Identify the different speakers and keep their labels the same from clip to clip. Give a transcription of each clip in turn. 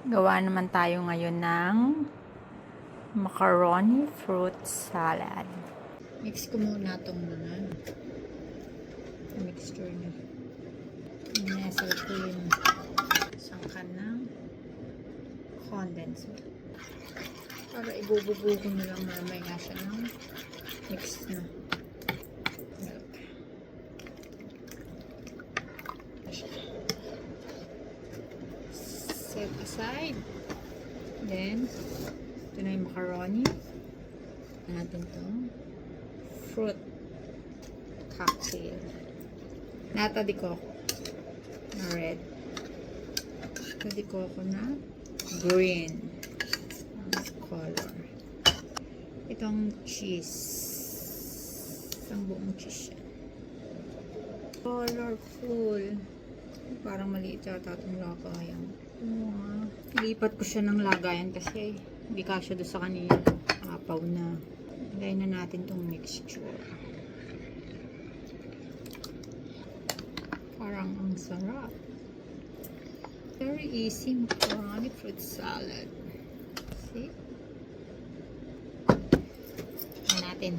Speaker 1: Gawa naman tayo ngayon ng macaroni fruit salad. Mix ko muna itong mga mixture na. Inesal ko yung sangkan ng condensed milk. Para ibububo ko na lang mamaya siya ng mix na milk. Set aside. Then, ito na yung macaroni. Natin to fruit cocktail. Nata di coco na red. Nata di coco na green color. Itong cheese. Isang buong cheese yan. Colorful. Parang maliit yata itong lagayan. Ilipat ko siya ng lagayan kasi hindi kasya doon sa kanina. Apaw na. Lagay na natin itong mixture. Parang ang sarap. Very easy macaroni fruit salad. See? Tignan natin.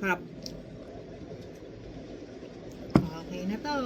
Speaker 1: Sarap. Okay na to.